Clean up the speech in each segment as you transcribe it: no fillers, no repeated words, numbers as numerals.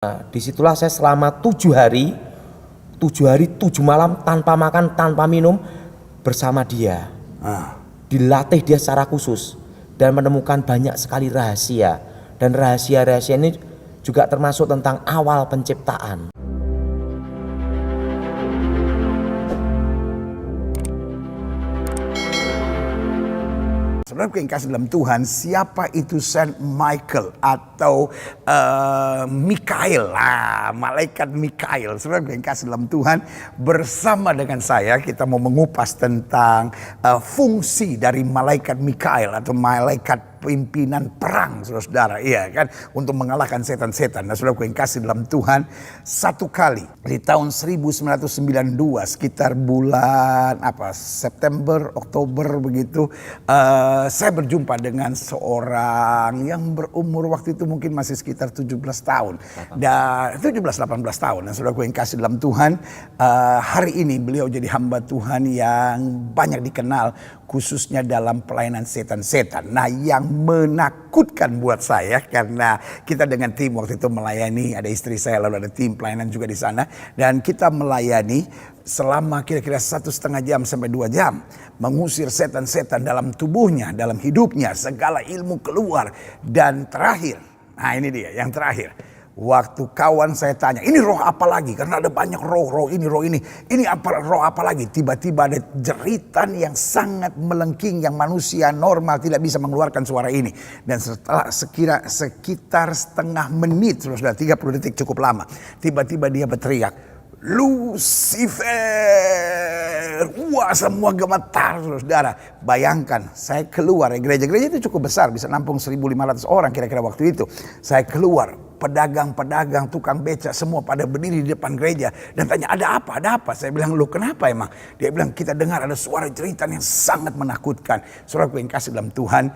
Nah, disitulah saya selama 7 hari 7 malam tanpa makan, tanpa minum bersama dia. Dilatih dia secara khusus dan menemukan banyak sekali rahasia. Dan rahasia-rahasia ini juga termasuk tentang awal penciptaan. Saudara yang kasih dalam Tuhan, siapa itu Saint Michael atau Mikael, malaikat Mikael. Saudara yang kasih dalam Tuhan, bersama dengan saya kita mau mengupas tentang fungsi dari malaikat Mikael atau malaikat pimpinan perang, saudara-saudara, iya kan, untuk mengalahkan setan-setan. Nah, saudara yang kasih dalam Tuhan, satu kali di tahun 1992 sekitar bulan September, Oktober begitu, saya berjumpa dengan seorang yang berumur waktu itu mungkin masih sekitar 17 tahun. Dan 17-18 tahun. Nah, saudara yang kasih dalam Tuhan, hari ini beliau jadi hamba Tuhan yang banyak dikenal khususnya dalam pelayanan setan-setan. Nah, yang menakutkan buat saya karena kita dengan tim waktu itu melayani, ada istri saya lalu ada tim pelayanan juga di sana, dan kita melayani selama kira-kira 1,5 jam sampai 2 jam mengusir setan-setan dalam tubuhnya, dalam hidupnya, segala ilmu keluar. Dan terakhir, nah ini dia yang terakhir, waktu kawan saya tanya, ini roh apa lagi? Karena ada banyak roh ini apa, roh apa lagi? Tiba-tiba ada jeritan yang sangat melengking yang manusia normal tidak bisa mengeluarkan suara ini. Dan setelah sekitar setengah menit, sudah 30 detik cukup lama, tiba-tiba dia berteriak, Lucifer. Wah, semua gemetar, saudara. Bayangkan, saya keluar, gereja itu cukup besar, bisa nampung 1.500 orang kira-kira waktu itu. Saya keluar, pedagang-pedagang, tukang becak semua pada berdiri di depan gereja dan tanya, ada apa? Saya bilang, lu kenapa emang? Dia bilang, kita dengar ada suara jeritan yang sangat menakutkan. Saudaraku yang kasih dalam Tuhan,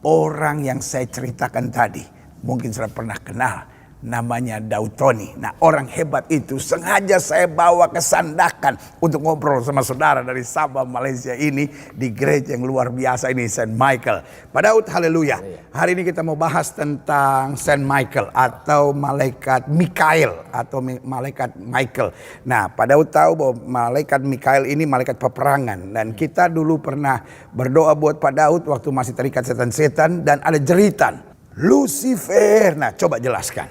orang yang saya ceritakan tadi, mungkin sudah pernah kenal, namanya Dautoni. Nah, orang hebat itu sengaja saya bawa ke Sandakan untuk ngobrol sama saudara dari Sabah, Malaysia ini di gereja yang luar biasa ini, Saint Michael. Pak Daud, haleluya. Hari ini kita mau bahas tentang Saint Michael atau malaikat Mikael atau malaikat Michael. Nah, Pak Daud tahu bahwa malaikat Mikael ini malaikat peperangan, dan kita dulu pernah berdoa buat Pak Daud waktu masih terikat setan-setan dan ada jeritan Lucifer. Nah, coba jelaskan.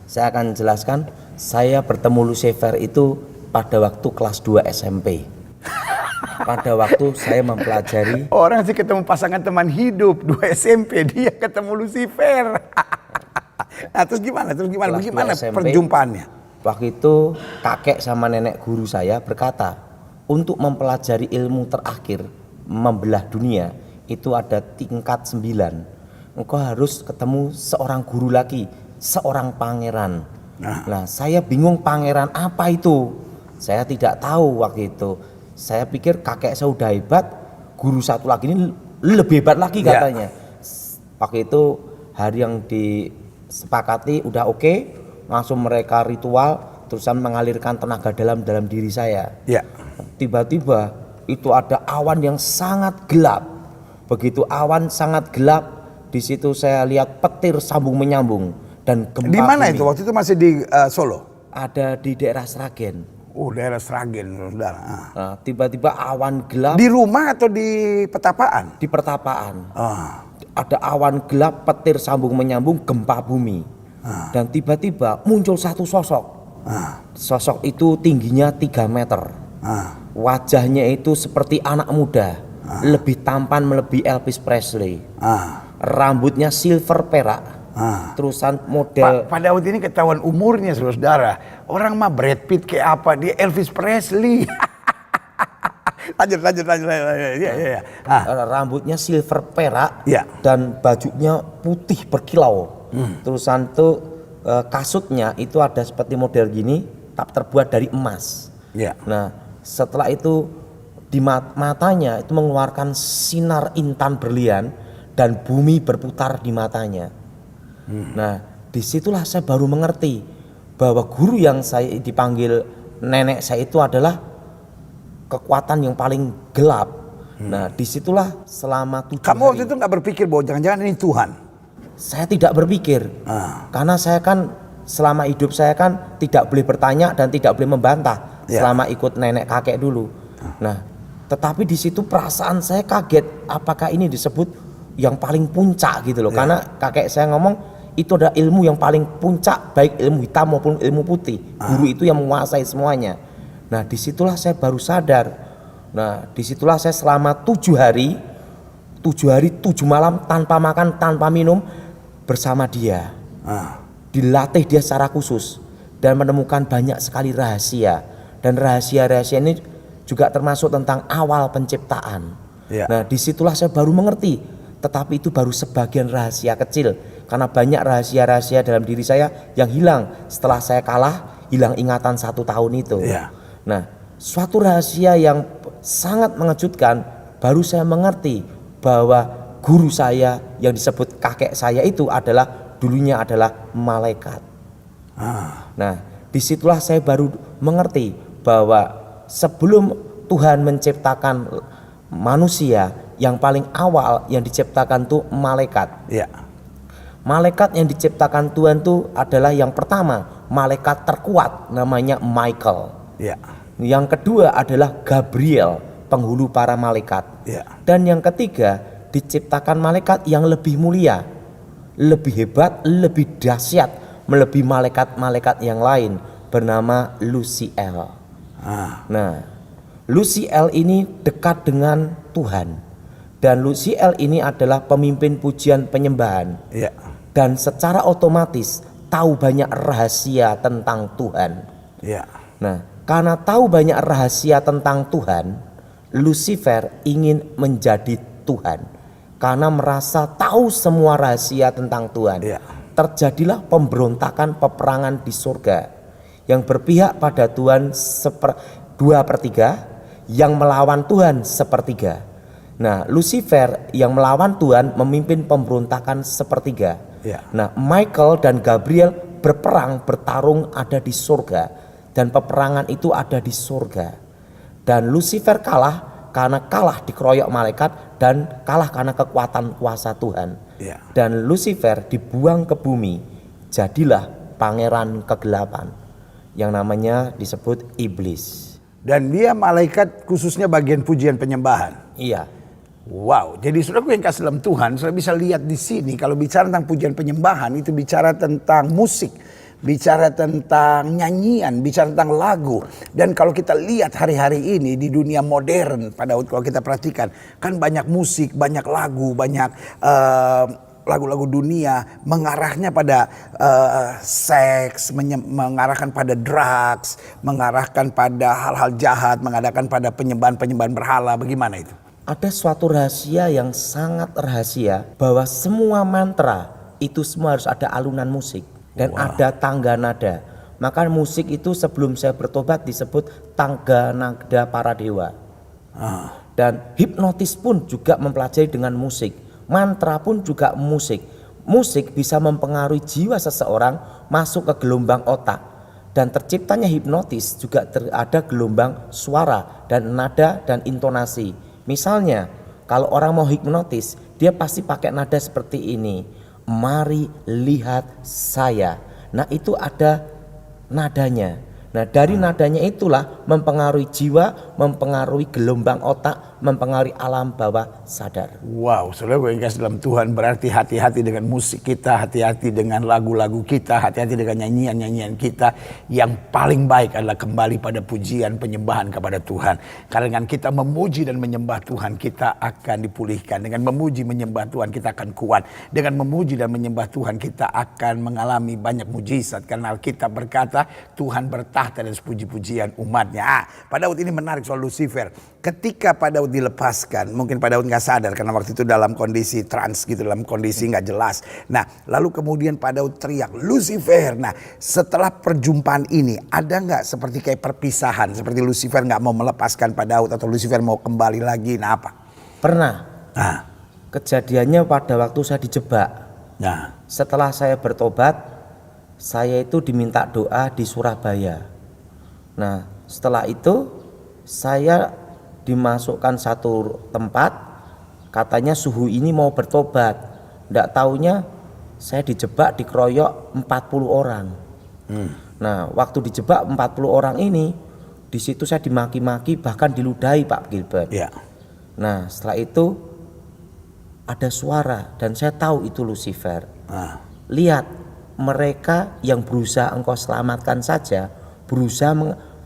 Saya akan jelaskan. Saya bertemu Lucifer itu pada waktu kelas 2 SMP. Pada waktu saya mempelajari. Orang sih ketemu pasangan teman hidup 2 SMP, dia ketemu Lucifer. Nah, terus gimana? Bagaimana perjumpaannya? Waktu itu kakek sama nenek guru saya berkata, untuk mempelajari ilmu terakhir membelah dunia itu ada tingkat 9. Engkau harus ketemu seorang guru lagi, seorang pangeran. Nah, saya bingung pangeran apa itu. Saya tidak tahu waktu itu. Saya pikir kakek saya udah hebat, guru satu lagi ini lebih hebat lagi katanya. Waktu itu hari yang disepakati udah oke, langsung mereka ritual, terusan mengalirkan tenaga dalam diri saya. Tiba-tiba itu ada awan yang sangat gelap. Begitu awan sangat gelap, di situ saya lihat petir sambung menyambung dan gempa. Di mana itu? Waktu itu masih di Solo? Ada di daerah Sragen. Oh, daerah Sragen, saudara. Nah, tiba-tiba awan gelap. Di rumah atau di pertapaan? Di pertapaan. Ada awan gelap, petir sambung menyambung, gempa bumi. Dan tiba-tiba muncul satu sosok. Sosok itu tingginya 3 meter. Wajahnya itu seperti anak muda. Lebih tampan melebihi Elvis Presley. Rambutnya silver perak. Terusan model. Pak Daud ini ketahuan umurnya, saudara. Orang mah Brad Pitt kayak apa, dia Elvis Presley. lanjut. Ya. Rambutnya silver perak dan bajunya putih berkilau. Terusan tuh kasutnya itu ada seperti model gini, tapi terbuat dari emas. Nah, setelah itu di matanya itu mengeluarkan sinar intan berlian dan bumi berputar di matanya. Nah, disitulah saya baru mengerti bahwa guru yang saya dipanggil nenek saya itu adalah kekuatan yang paling gelap. Nah, disitulah selama 7 hari. Kamu waktu itu nggak berpikir bahwa jangan-jangan ini Tuhan? Saya tidak berpikir, karena saya kan selama hidup saya kan tidak boleh bertanya dan tidak boleh membantah selama ikut nenek kakek dulu. Nah, tetapi di situ perasaan saya kaget, apakah ini disebut yang paling puncak gitu loh. Karena kakek saya ngomong itu adalah ilmu yang paling puncak, baik ilmu hitam maupun ilmu putih. Guru itu yang menguasai semuanya. Nah, disitulah saya baru sadar. Nah, disitulah saya selama 7 hari 7 malam tanpa makan, tanpa minum bersama dia. Dilatih dia secara khusus dan menemukan banyak sekali rahasia. Dan rahasia-rahasia ini juga termasuk tentang awal penciptaan. Nah, disitulah saya baru mengerti. Tetapi itu baru sebagian rahasia kecil. Karena banyak rahasia-rahasia dalam diri saya yang hilang setelah saya kalah, hilang ingatan 1 tahun itu. Nah, suatu rahasia yang sangat mengejutkan, baru saya mengerti bahwa guru saya yang disebut kakek saya itu dulunya adalah malaikat. Nah, disitulah saya baru mengerti bahwa sebelum Tuhan menciptakan manusia, yang paling awal yang diciptakan itu malaikat. Malaikat yang diciptakan Tuhan itu adalah yang pertama, malaikat terkuat namanya Michael. Yang kedua adalah Gabriel, penghulu para malaikat. Dan yang ketiga, diciptakan malaikat yang lebih mulia, lebih hebat, lebih dahsyat, melebihi malaikat-malaikat yang lain, bernama Luciel. Nah, Luciel ini dekat dengan Tuhan. Dan Luciel ini adalah pemimpin pujian penyembahan. Dan secara otomatis tahu banyak rahasia tentang Tuhan. Nah, karena tahu banyak rahasia tentang Tuhan, Lucifer ingin menjadi Tuhan. Karena merasa tahu semua rahasia tentang Tuhan. Terjadilah pemberontakan, peperangan di surga yang berpihak pada Tuhan 2/3, yang melawan Tuhan 1/3. Nah, Lucifer yang melawan Tuhan memimpin pemberontakan 1/3. Nah, Michael dan Gabriel bertarung ada di surga, dan peperangan itu ada di surga. Dan Lucifer kalah karena kalah dikeroyok malaikat dan kalah karena kekuatan kuasa Tuhan. Dan Lucifer dibuang ke bumi, jadilah pangeran kegelapan yang namanya disebut iblis. Dan dia malaikat khususnya bagian pujian penyembahan. Wow, jadi saudaraku yang kasih dalam Tuhan, saudara bisa lihat di sini kalau bicara tentang pujian penyembahan itu bicara tentang musik, bicara tentang nyanyian, bicara tentang lagu. Dan kalau kita lihat hari-hari ini di dunia modern, pada kalau kita perhatikan kan banyak musik, banyak lagu, banyak lagu-lagu dunia mengarahnya pada seks, mengarahkan pada drugs, mengarahkan pada hal-hal jahat, mengarahkan pada penyembahan-penyembahan berhala. Bagaimana itu? Ada suatu rahasia yang sangat rahasia, bahwa semua mantra itu semua harus ada alunan musik dan ada tangga nada. Maka musik itu sebelum saya bertobat disebut tangga nada para dewa. Dan hipnotis pun juga mempelajari dengan musik. Mantra pun juga musik. Musik bisa mempengaruhi jiwa seseorang masuk ke gelombang otak. Dan terciptanya hipnotis juga ada gelombang suara dan nada dan intonasi. Misalnya, kalau orang mau hipnotis, dia pasti pakai nada seperti ini. Mari lihat saya. Nah, itu ada nadanya. Nah, dari nadanya itulah mempengaruhi jiwa, mempengaruhi gelombang otak, mempengaruhi alam bawah sadar. Wow, saudara yang kasih dalam Tuhan, berarti hati-hati dengan musik kita, hati-hati dengan lagu-lagu kita, hati-hati dengan nyanyian-nyanyian kita. Yang paling baik adalah kembali pada pujian penyembahan kepada Tuhan. Karena dengan kita memuji dan menyembah Tuhan, kita akan dipulihkan. Dengan memuji menyembah Tuhan, kita akan kuat. Dengan memuji dan menyembah Tuhan, kita akan mengalami banyak mujizat. Karena Alkitab berkata, Tuhan bertahta dan puji-pujian umatnya. Pak Daud ini menarik soal Lucifer. Ketika Pak Daud dilepaskan, mungkin Pak Daud gak sadar karena waktu itu dalam kondisi trans gitu, dalam kondisi gak jelas. Nah, lalu kemudian Pak Daud teriak, Lucifer. Nah, setelah perjumpaan ini, ada gak seperti kayak perpisahan? Seperti Lucifer gak mau melepaskan Pak Daud atau Lucifer mau kembali lagi, nah apa? Pernah. Kejadiannya pada waktu saya dijebak. Setelah saya bertobat, saya itu diminta doa di Surabaya. Nah, setelah itu saya dimasukkan satu tempat, katanya suhu ini mau bertobat. Nggak taunya saya dijebak, dikeroyok 40 orang. Nah, waktu dijebak 40 orang ini, di situ saya dimaki-maki, bahkan diludahi Pak Gilbert. Ya. Nah, setelah itu ada suara dan saya tahu itu Lucifer. Lihat, mereka yang berusaha engkau selamatkan saja berusaha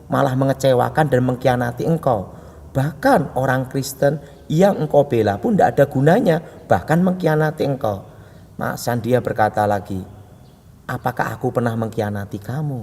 malah mengecewakan dan mengkhianati engkau. Bahkan orang Kristen yang engkau bela pun tidak ada gunanya, bahkan mengkhianati engkau. Mas Sandia berkata lagi, apakah aku pernah mengkhianati kamu?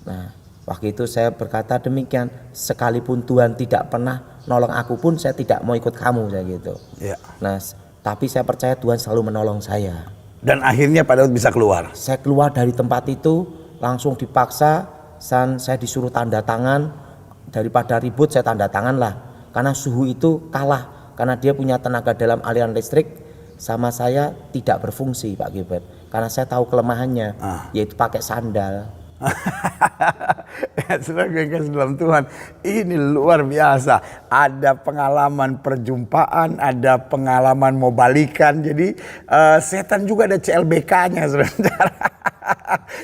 Nah, waktu itu saya berkata demikian, sekalipun Tuhan tidak pernah nolong aku pun saya tidak mau ikut kamu, saya gitu. Ya. Nah, tapi saya percaya Tuhan selalu menolong saya. Dan akhirnya Pak Daud bisa keluar. Saya keluar dari tempat itu langsung dipaksa, saya disuruh tanda tangan. Daripada ribut saya tanda tangan lah, karena suhu itu kalah, karena dia punya tenaga dalam aliran listrik sama saya tidak berfungsi Pak Gilbert, karena saya tahu kelemahannya, yaitu pakai sandal. Saudara yang kasih dalam Tuhan, ini luar biasa. Ada pengalaman perjumpaan, ada pengalaman mau balikan. Jadi setan juga ada CLBK-nya, saudara.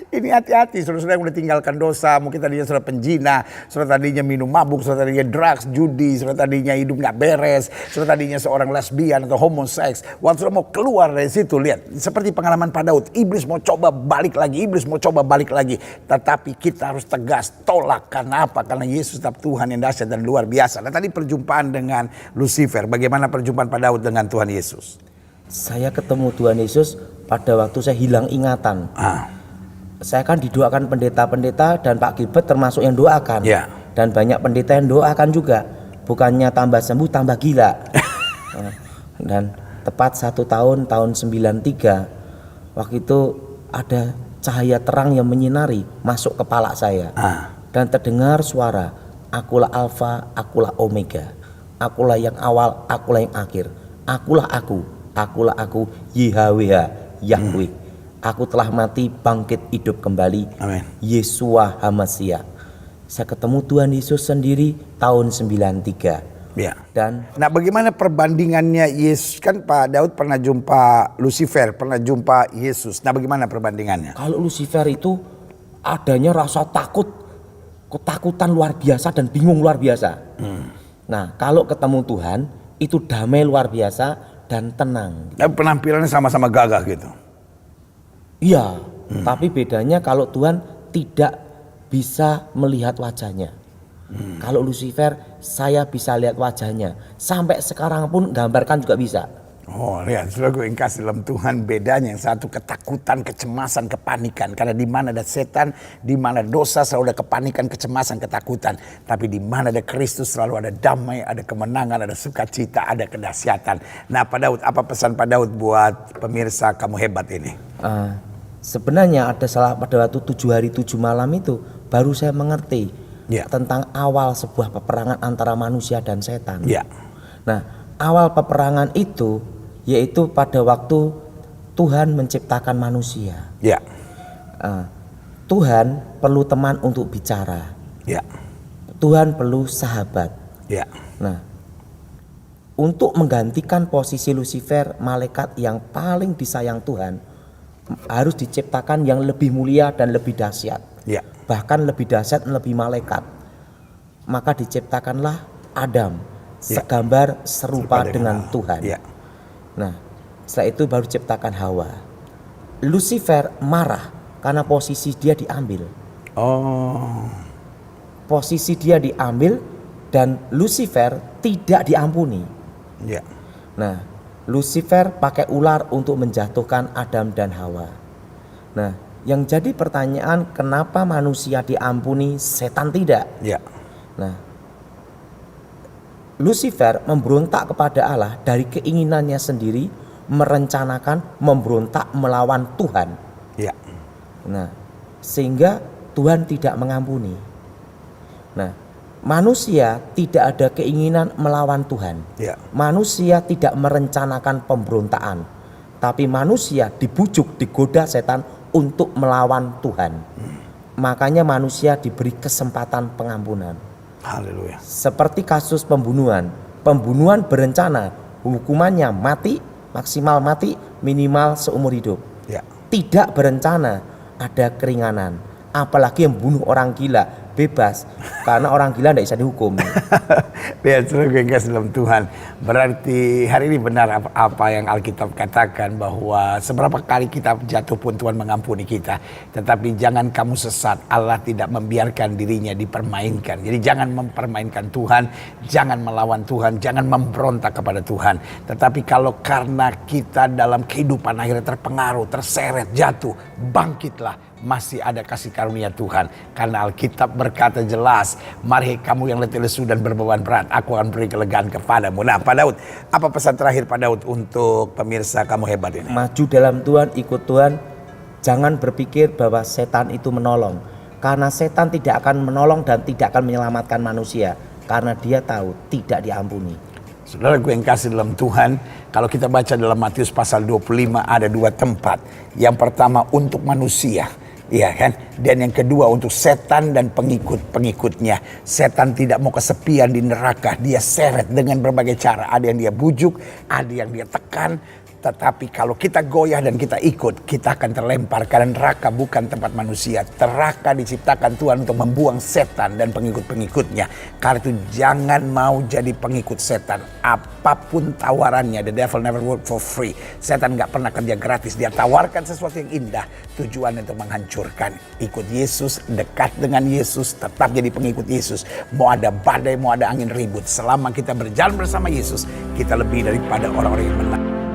Ini hati-hati, saudara yang udah tinggalkan dosa. Mungkin tadinya saudara penjina, saudara tadinya minum mabuk, saudara tadinya drugs, judi, saudara tadinya hidup gak beres, saudara tadinya seorang lesbian atau homoseks. Waktu saudara mau keluar dari situ, lihat seperti pengalaman Pak Daud, iblis mau coba balik lagi, tetapi kita harus tegas tolak. Karena apa? Karena Yesus tetap Tuhan yang dahsyat dan luar biasa. Nah, tadi perjumpaan dengan Lucifer, bagaimana perjumpaan Pak Daud dengan Tuhan Yesus? Saya ketemu Tuhan Yesus pada waktu saya hilang ingatan. Saya kan didoakan pendeta-pendeta dan Pak Gilbert termasuk yang doakan. Ya. Dan banyak pendeta yang doakan juga. Bukannya tambah sembuh, tambah gila. Dan tepat 1 tahun 93, waktu itu ada cahaya terang yang menyinari masuk kepala saya. Dan terdengar suara, akulah Alfa, akulah Omega. Akulah yang awal, akulah yang akhir. Akulah aku, YHWH, Yahweh. Aku telah mati, bangkit hidup kembali. Amin. Yesua HaMasiah. Saya ketemu Tuhan Yesus sendiri tahun 93. Ya. Dan nah, bagaimana perbandingannya Yesus? Kan Pak Daud pernah jumpa Lucifer, pernah jumpa Yesus. Nah, bagaimana perbandingannya? kalau Lucifer itu adanya rasa takut, ketakutan luar biasa dan bingung luar biasa. Nah, kalau ketemu Tuhan itu damai luar biasa dan tenang. Nah, penampilannya sama-sama gagah gitu. Iya, tapi bedanya kalau Tuhan tidak bisa melihat wajahnya. Kalau Lucifer saya bisa lihat wajahnya. Sampai sekarang pun gambarkan juga bisa. Oh, lihat, saudara yang kasih dalam Tuhan, bedanya yang satu ketakutan, kecemasan, kepanikan. Karena di mana ada setan, di mana dosa selalu ada kepanikan, kecemasan, ketakutan. Tapi di mana ada Kristus selalu ada damai, ada kemenangan, ada sukacita, ada kedahsyatan. Nah, Pak Daud, apa pesan Pak Daud buat pemirsa Kamu Hebat ini? Sebenarnya ada salah pada waktu 7 hari 7 malam itu baru saya mengerti tentang awal sebuah peperangan antara manusia dan setan. Nah, awal peperangan itu yaitu pada waktu Tuhan menciptakan manusia. Tuhan perlu teman untuk bicara. Tuhan perlu sahabat. Nah, untuk menggantikan posisi Lucifer, malaikat yang paling disayang Tuhan, harus diciptakan yang lebih mulia dan lebih dahsyat. Bahkan lebih dahsyat dan lebih malaikat. Maka diciptakanlah Adam, segambar serupa dengan Tuhan. Nah, setelah itu baru diciptakan Hawa. Lucifer marah karena posisi dia diambil. Posisi dia diambil dan Lucifer tidak diampuni. Nah, Lucifer pakai ular untuk menjatuhkan Adam dan Hawa. Nah, yang jadi pertanyaan, kenapa manusia diampuni, setan tidak? Nah, Lucifer memberontak kepada Allah dari keinginannya sendiri, merencanakan memberontak melawan Tuhan. Nah, sehingga Tuhan tidak mengampuni. Nah, manusia tidak ada keinginan melawan Tuhan. Manusia tidak merencanakan pemberontakan, tapi manusia dibujuk, digoda setan untuk melawan Tuhan. Makanya manusia diberi kesempatan pengampunan. Haleluya. Seperti kasus pembunuhan. Pembunuhan berencana, hukumannya mati, maksimal mati, minimal seumur hidup. Tidak berencana, ada keringanan. apalagi yang bunuh orang gila, bebas. Karena orang gila tidak bisa dihukum. Lihat saudara yang kasih dalam Tuhan. Berarti hari ini benar apa yang Alkitab katakan, bahwa seberapa kali kita jatuh pun Tuhan mengampuni kita. Tetapi jangan kamu sesat, Allah tidak membiarkan dirinya dipermainkan. Jadi jangan mempermainkan Tuhan, jangan melawan Tuhan, jangan memberontak kepada Tuhan. Tetapi kalau karena kita dalam kehidupan akhirnya terpengaruh, terseret, jatuh, bangkitlah. Masih ada kasih karunia Tuhan. Karena Alkitab berkata jelas, mari kamu yang letih lesu dan berbeban berat, aku akan beri kelegaan kepadamu. Nah Pak Daud, apa pesan terakhir Pak Daud untuk pemirsa Kamu Hebat ini? Maju dalam Tuhan, ikut Tuhan. Jangan berpikir bahwa setan itu menolong. Karena setan tidak akan menolong dan tidak akan menyelamatkan manusia. Karena dia tahu tidak diampuni. Saudara gue yang kasih dalam Tuhan, kalau kita baca dalam Matius pasal 25 ada 2 tempat. Yang pertama untuk manusia. Iya kan? Dan yang kedua untuk setan dan pengikut-pengikutnya. Setan tidak mau kesepian di neraka. Dia seret dengan berbagai cara. Ada yang dia bujuk, ada yang dia tekan. Tetapi kalau kita goyah dan kita ikut, kita akan terlempar. Karena neraka bukan tempat manusia. Neraka diciptakan Tuhan untuk membuang setan dan pengikut-pengikutnya. Karena itu jangan mau jadi pengikut setan. Apapun tawarannya, the devil never work for free. Setan gak pernah kerja gratis. Dia tawarkan sesuatu yang indah. Tujuan untuk menghancurkan. Ikut Yesus, dekat dengan Yesus, tetap jadi pengikut Yesus. Mau ada badai, mau ada angin ribut. Selama kita berjalan bersama Yesus, kita lebih daripada orang-orang yang menang.